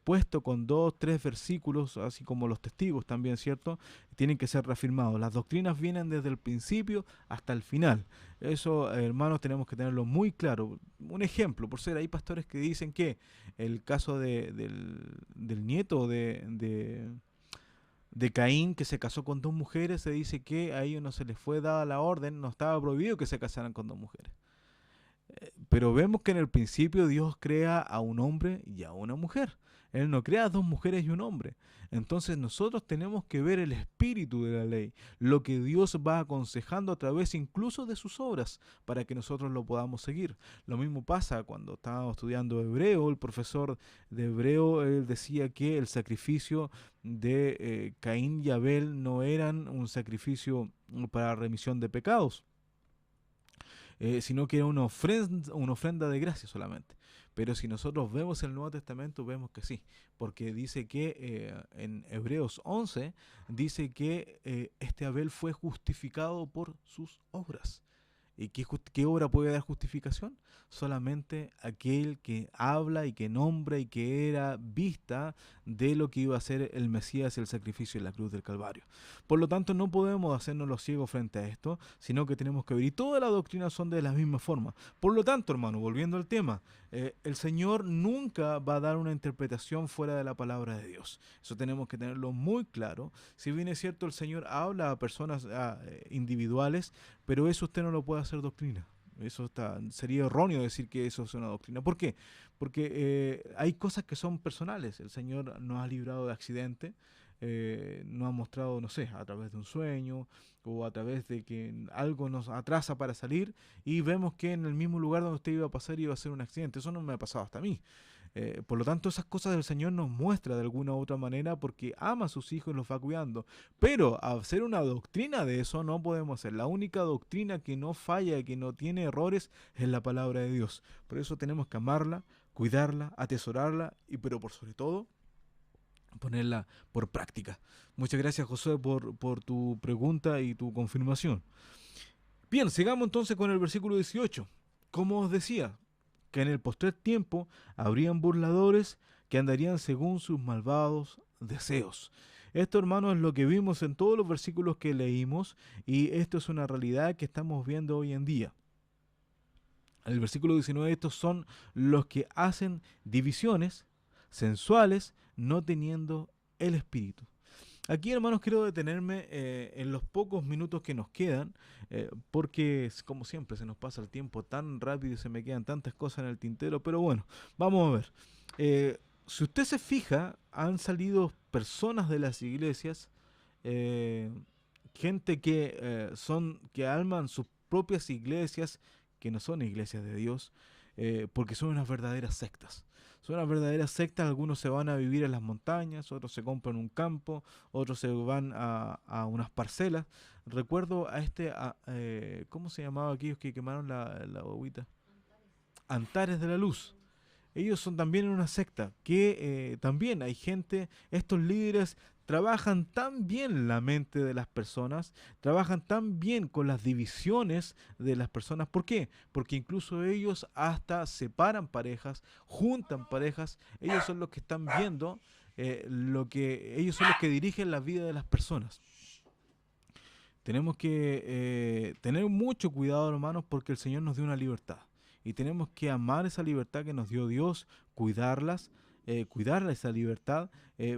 puesto con 2, 3 versículos, así como los testigos también, ¿cierto? Tienen que ser reafirmados. Las doctrinas vienen desde el principio hasta el final. Eso, hermanos, tenemos que tenerlo muy claro. Un ejemplo, por ser, hay pastores que dicen que el caso del nieto de Caín, que se casó con 2 mujeres, se dice que a ellos no se les fue dada la orden, no estaba prohibido que se casaran con 2 mujeres. Pero vemos que en el principio Dios crea a un hombre y a una mujer. Él no crea a 2 mujeres y un hombre. Entonces nosotros tenemos que ver el espíritu de la ley, lo que Dios va aconsejando a través incluso de sus obras, para que nosotros lo podamos seguir. Lo mismo pasa cuando estábamos estudiando hebreo. El profesor de hebreo, él decía que el sacrificio de Caín y Abel no eran un sacrificio para remisión de pecados. sino que era una ofrenda de gracia solamente. Pero si nosotros vemos el Nuevo Testamento, vemos que sí, porque dice que en Hebreos 11, dice que este Abel fue justificado por sus obras. ¿Y qué obra puede dar justificación? Solamente aquel que habla y que nombra y que era vista de lo que iba a ser el Mesías, el sacrificio en la cruz del Calvario. Por lo tanto, no podemos hacernos los ciegos frente a esto, sino que tenemos que ver. Y todas las doctrinas son de la misma forma. Por lo tanto, hermano, volviendo al tema, el Señor nunca va a dar una interpretación fuera de la palabra de Dios. Eso tenemos que tenerlo muy claro. Si bien es cierto, el Señor habla a personas individuales, pero eso usted no lo puede hacer doctrina. Sería erróneo decir que eso es una doctrina. ¿Por qué? Porque hay cosas que son personales. El Señor nos ha librado de accidente, nos ha mostrado, no sé, a través de un sueño o a través de que algo nos atrasa para salir y vemos que en el mismo lugar donde usted iba a pasar iba a ser un accidente. Eso no me ha pasado hasta a mí. Por lo tanto, esas cosas del Señor nos muestra de alguna u otra manera porque ama a sus hijos y los va cuidando. Pero hacer una doctrina de eso no podemos hacer. La única doctrina que no falla y que no tiene errores es la palabra de Dios. Por eso tenemos que amarla, cuidarla, atesorarla, pero por sobre todo, ponerla por práctica. Muchas gracias, Josué, por tu pregunta y tu confirmación. Bien, sigamos entonces con el versículo 18. Como os decía, que en el postrer tiempo habrían burladores que andarían según sus malvados deseos. Esto, hermanos, es lo que vimos en todos los versículos que leímos y esto es una realidad que estamos viendo hoy en día. El versículo 19, estos son los que hacen divisiones sensuales, no teniendo el espíritu. Aquí, hermanos, quiero detenerme en los pocos minutos que nos quedan, porque, como siempre, se nos pasa el tiempo tan rápido y se me quedan tantas cosas en el tintero, pero bueno, vamos a ver. Si usted se fija, han salido personas de las iglesias, gente que alman sus propias iglesias, que no son iglesias de Dios, porque son unas verdaderas sectas. Son unas verdaderas sectas. Algunos se van a vivir en las montañas, otros se compran un campo, otros se van a unas parcelas. Recuerdo a ¿cómo se llamaba aquellos que quemaron la bobita? Antares de la Luz. Ellos son también una secta, que también hay gente, estos líderes trabajan tan bien la mente de las personas, trabajan tan bien con las divisiones de las personas. ¿Por qué? Porque incluso ellos hasta separan parejas, juntan parejas, ellos son los que están viendo, ellos son los que dirigen la vida de las personas. Tenemos que tener mucho cuidado, hermanos, porque el Señor nos dio una libertad. Y tenemos que amar esa libertad que nos dio Dios, cuidar esa libertad,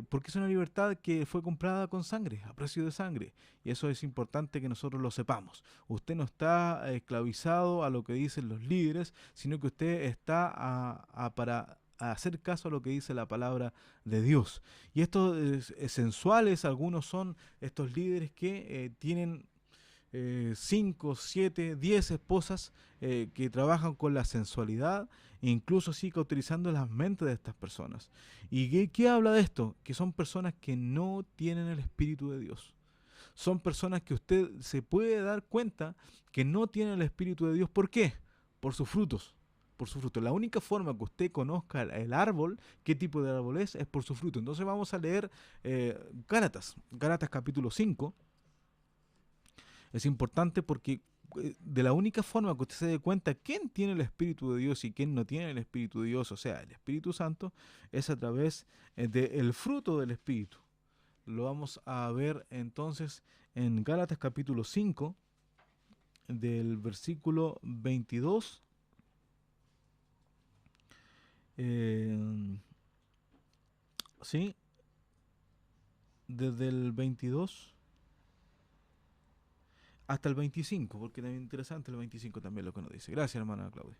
porque es una libertad que fue comprada con sangre, a precio de sangre. Y eso es importante que nosotros lo sepamos. Usted no está esclavizado a lo que dicen los líderes, sino que usted está para hacer caso a lo que dice la palabra de Dios. Y estos sensuales, algunos son estos líderes que tienen 5, 7, 10 esposas que trabajan con la sensualidad e incluso sí cauterizando las mentes de estas personas. ¿Y qué habla de esto? Que son personas que no tienen el Espíritu de Dios. Son personas que usted se puede dar cuenta que no tienen el Espíritu de Dios. ¿Por qué? Por sus frutos. Por su fruto. La única forma que usted conozca el árbol, qué tipo de árbol es por su fruto. Entonces vamos a leer Gálatas capítulo 5. Es importante porque de la única forma que usted se dé cuenta quién tiene el Espíritu de Dios y quién no tiene el Espíritu de Dios, o sea, el Espíritu Santo, es a través del fruto del Espíritu. Lo vamos a ver entonces en Gálatas capítulo 5, del versículo 22. ¿Sí? Desde el 22 hasta el 25, porque también es interesante el 25 también lo que nos dice. Gracias, hermana Claudia.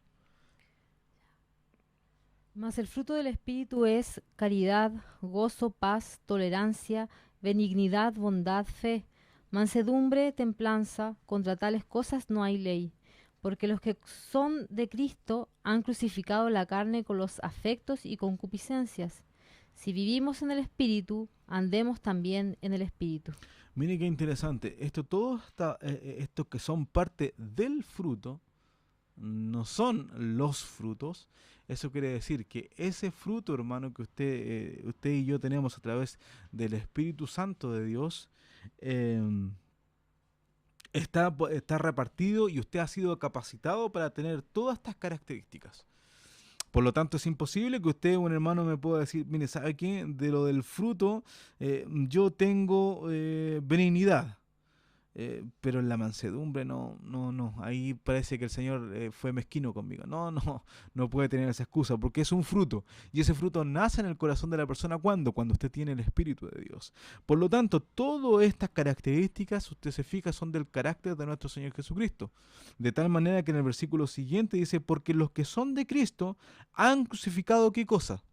Mas el fruto del Espíritu es caridad, gozo, paz, tolerancia, benignidad, bondad, fe, mansedumbre, templanza. Contra tales cosas no hay ley. Porque los que son de Cristo han crucificado la carne con los afectos y concupiscencias. Si vivimos en el Espíritu, andemos también en el Espíritu. Mire qué interesante. Estos que son parte del fruto, no son los frutos. Eso quiere decir que ese fruto, hermano, que usted y yo tenemos a través del Espíritu Santo de Dios, está repartido y usted ha sido capacitado para tener todas estas características. Por lo tanto, es imposible que usted, un hermano, me pueda decir, mire, ¿sabe qué? De lo del fruto, yo tengo benignidad. Pero en la mansedumbre no. Ahí parece que el Señor fue mezquino conmigo. No puede tener esa excusa, porque es un fruto. Y ese fruto nace en el corazón de la persona. ¿Cuándo? Cuando usted tiene el Espíritu de Dios. Por lo tanto, todas estas características, usted se fija, son del carácter de nuestro Señor Jesucristo. De tal manera que en el versículo siguiente dice, porque los que son de Cristo han crucificado, ¿qué cosa?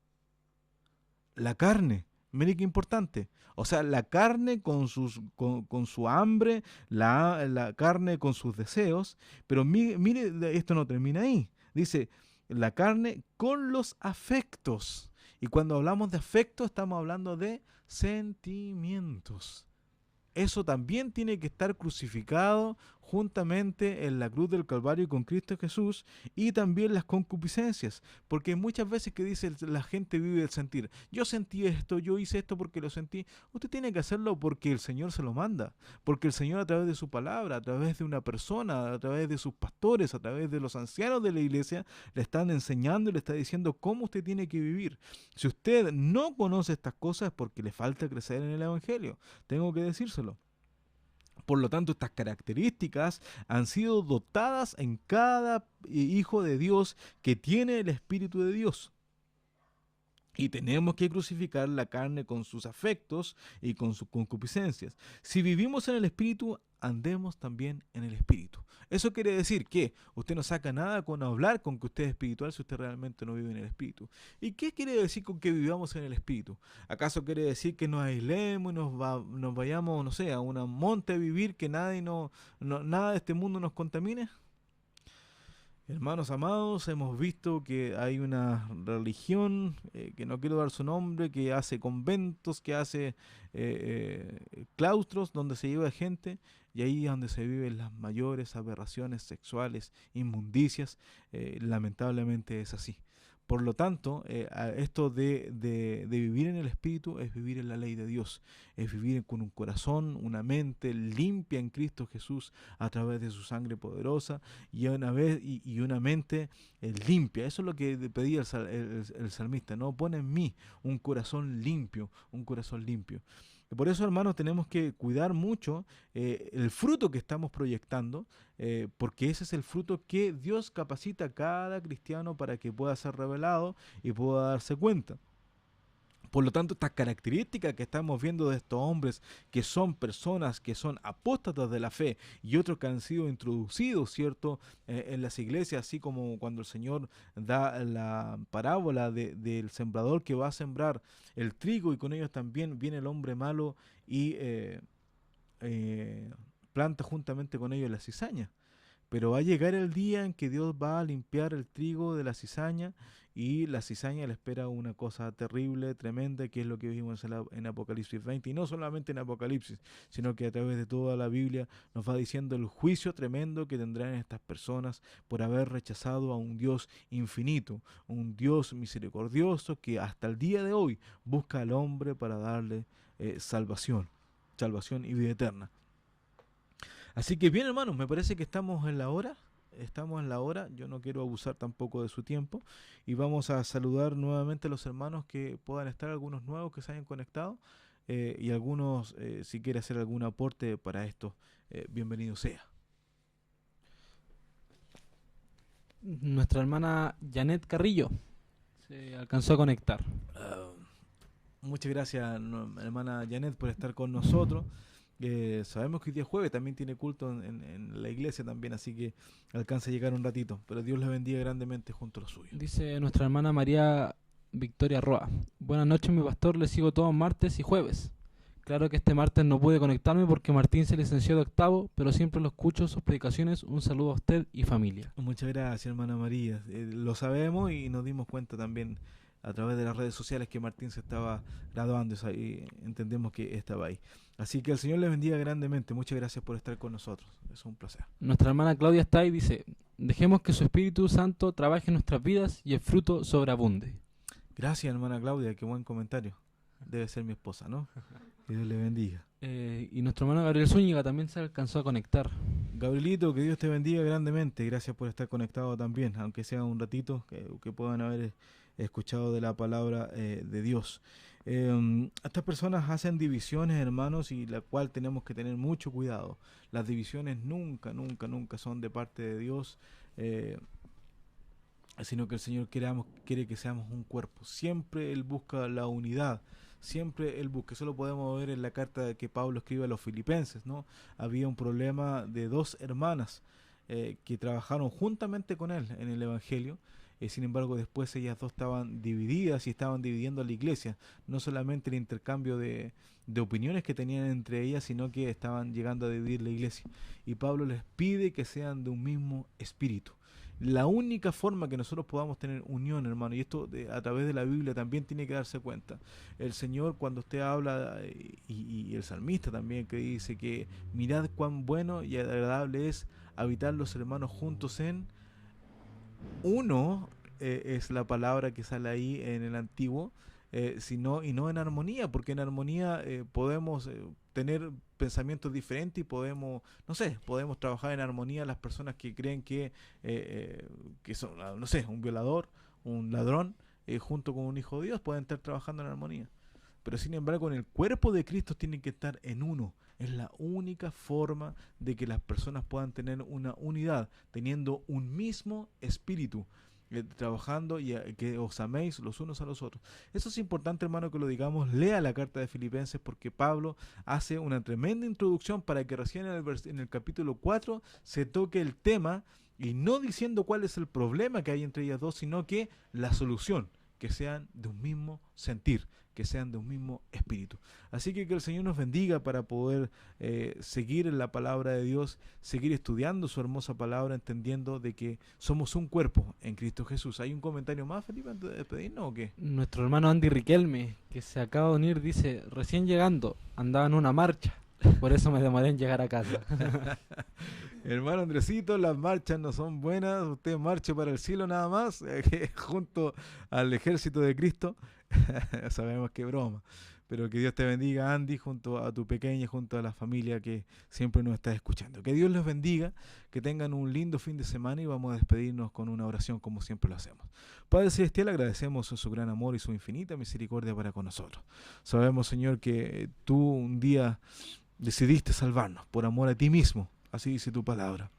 La carne. Mire qué importante. O sea, la carne con su hambre, la carne con sus deseos. Pero mire, esto no termina ahí. Dice, la carne con los afectos. Y cuando hablamos de afectos, estamos hablando de sentimientos. Eso también tiene que estar crucificado juntamente en la cruz del Calvario con Cristo Jesús, y también las concupiscencias, porque muchas veces que dice la gente vive el sentir, yo sentí esto, yo hice esto porque lo sentí. Usted tiene que hacerlo porque el Señor se lo manda, porque el Señor, a través de su palabra, a través de una persona, a través de sus pastores, a través de los ancianos de la iglesia, le están enseñando y le está diciendo cómo usted tiene que vivir. Si usted no conoce estas cosas es porque le falta crecer en el Evangelio, tengo que decírselo. Por lo tanto, estas características han sido dotadas en cada hijo de Dios que tiene el Espíritu de Dios. Y tenemos que crucificar la carne con sus afectos y con sus concupiscencias. Si vivimos en el Espíritu, andemos también en el Espíritu. Eso quiere decir que usted no saca nada con hablar con que usted es espiritual si usted realmente no vive en el Espíritu. ¿Y qué quiere decir con que vivamos en el Espíritu? ¿Acaso quiere decir que nos aislemos y nos vayamos, no sé, a un monte a vivir, que nada de este mundo nos contamine? Hermanos amados, hemos visto que hay una religión, que no quiero dar su nombre, que hace conventos, que hace claustros donde se lleva gente, y ahí es donde se viven las mayores aberraciones sexuales, inmundicias. Lamentablemente es así. Por lo tanto, esto de vivir en el Espíritu es vivir en la ley de Dios, es vivir con un corazón, una mente limpia en Cristo Jesús a través de su sangre poderosa, y una mente limpia. Eso es lo que pedía el salmista, ¿no? Pone en mí un corazón limpio, un corazón limpio. Y por eso, hermanos, tenemos que cuidar mucho el fruto que estamos proyectando, porque ese es el fruto que Dios capacita a cada cristiano para que pueda ser revelado y pueda darse cuenta. Por lo tanto, estas características que estamos viendo de estos hombres, que son personas que son apóstatas de la fe, y otros que han sido introducidos, ¿cierto?, en las iglesias, así como cuando el Señor da la parábola del sembrador que va a sembrar el trigo, y con ellos también viene el hombre malo y planta juntamente con ellos la cizaña. Pero va a llegar el día en que Dios va a limpiar el trigo de la cizaña, y la cizaña le espera una cosa terrible, tremenda, que es lo que vimos en Apocalipsis 20. Y no solamente en Apocalipsis, sino que a través de toda la Biblia nos va diciendo el juicio tremendo que tendrán estas personas por haber rechazado a un Dios infinito, un Dios misericordioso que hasta el día de hoy busca al hombre para darle salvación y vida eterna. Así que bien, hermanos, me parece que estamos en la hora. Yo no quiero abusar tampoco de su tiempo, y vamos a saludar nuevamente a los hermanos que puedan estar, algunos nuevos que se hayan conectado, y algunos, si quiere hacer algún aporte para esto, bienvenido sea. Nuestra hermana Janet Carrillo se alcanzó a conectar. Muchas gracias, hermana Janet, por estar con nosotros. Sabemos que hoy día jueves también tiene culto en la iglesia también, así que alcanza a llegar un ratito, pero Dios les bendiga grandemente junto a los suyos. Dice nuestra hermana María Victoria Roa: buenas noches, mi pastor, le sigo todos martes y jueves. Claro que este martes no pude conectarme porque Martín se licenció de octavo, pero siempre lo escucho, sus predicaciones. Un saludo a usted y familia. Muchas gracias, hermana María. Lo sabemos y nos dimos cuenta también a través de las redes sociales que Martín se estaba graduando, y entendemos que estaba ahí. Así que el Señor les bendiga grandemente. Muchas gracias por estar con nosotros. Es un placer. Nuestra hermana Claudia está ahí, dice: Dejemos que su Espíritu Santo trabaje en nuestras vidas y el fruto sobreabunde. Gracias, hermana Claudia, qué buen comentario. Debe ser mi esposa, ¿no? Que Dios le bendiga. Y nuestro hermano Gabriel Zúñiga también se alcanzó a conectar. Gabrielito, que Dios te bendiga grandemente. Gracias por estar conectado también, aunque sea un ratito, que puedan haber escuchado de la palabra de Dios. Estas personas hacen divisiones, hermanos, y la cual tenemos que tener mucho cuidado. Las divisiones nunca son de parte de Dios, sino que el Señor quiere que seamos un cuerpo. Siempre Él busca la unidad. Siempre Él busca. Eso lo podemos ver en la carta que Pablo escribe a los filipenses, ¿no? Había un problema de dos hermanas que trabajaron juntamente con él en el Evangelio. Sin embargo, después ellas dos estaban divididas y estaban dividiendo a la iglesia. No solamente el intercambio de opiniones que tenían entre ellas, sino que estaban llegando a dividir la iglesia. Y Pablo les pide que sean de un mismo espíritu. La única forma que nosotros podamos tener unión, hermano, y esto a través de la Biblia también tiene que darse cuenta. El Señor, cuando usted habla, y el salmista también, que dice que mirad cuán bueno y agradable es habitar los hermanos juntos en uno, es la palabra que sale ahí en el antiguo, y no en armonía, porque en armonía podemos tener pensamientos diferentes y podemos, no sé, podemos trabajar en armonía las personas que creen que son, no sé, un violador, un ladrón, junto con un hijo de Dios, pueden estar trabajando en armonía. Pero sin embargo, en el cuerpo de Cristo tienen que estar en uno. Es la única forma de que las personas puedan tener una unidad, teniendo un mismo espíritu, trabajando y que os améis los unos a los otros. Eso es importante, hermano, que lo digamos. Lea la carta de Filipenses, porque Pablo hace una tremenda introducción para que recién en el capítulo 4 se toque el tema, y no diciendo cuál es el problema que hay entre ellas dos, sino que la solución, que sean de un mismo sentir, que sean de un mismo espíritu. Así que el Señor nos bendiga para poder seguir en la palabra de Dios, seguir estudiando su hermosa palabra, entendiendo de que somos un cuerpo en Cristo Jesús. ¿Hay un comentario más, Felipe, antes de despedirnos o qué? Nuestro hermano Andy Riquelme, que se acaba de unir, dice: recién llegando, andaba en una marcha, por eso me demoré en llegar a casa. Hermano Andresito, las marchas no son buenas. Usted marche para el cielo nada más, junto al ejército de Cristo. Sabemos que broma, pero que Dios te bendiga, Andy, junto a tu pequeña, junto a la familia que siempre nos está escuchando. Que Dios los bendiga, que tengan un lindo fin de semana, y vamos a despedirnos con una oración como siempre lo hacemos. Padre Celestial, agradecemos su gran amor y su infinita misericordia para con nosotros. Sabemos, Señor, que tú un día decidiste salvarnos por amor a ti mismo, así dice tu palabra.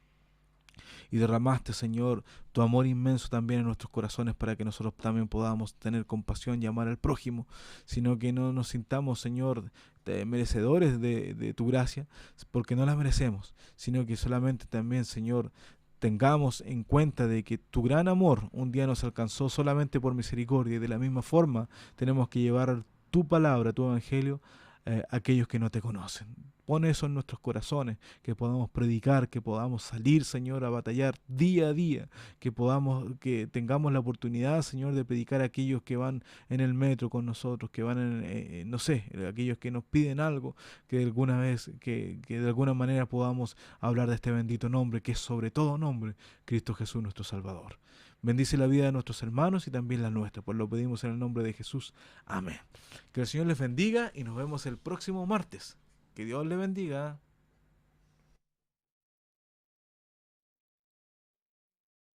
Y derramaste, Señor, tu amor inmenso también en nuestros corazones, para que nosotros también podamos tener compasión y amar al prójimo, sino que no nos sintamos, Señor, merecedores de tu gracia, porque no la merecemos, sino que solamente también, Señor, tengamos en cuenta de que tu gran amor un día nos alcanzó solamente por misericordia, y de la misma forma tenemos que llevar tu palabra, tu evangelio, a aquellos que no te conocen. Pon eso en nuestros corazones, que podamos predicar, que podamos salir, Señor, a batallar día a día, que tengamos la oportunidad, Señor, de predicar a aquellos que van en el metro con nosotros, que van no sé, aquellos que nos piden algo, que de alguna vez, que de alguna manera podamos hablar de este bendito nombre, que es sobre todo nombre, Cristo Jesús nuestro Salvador. Bendice la vida de nuestros hermanos y también la nuestra, pues lo pedimos en el nombre de Jesús. Amén. Que el Señor les bendiga y nos vemos el próximo martes. Que Dios les bendiga.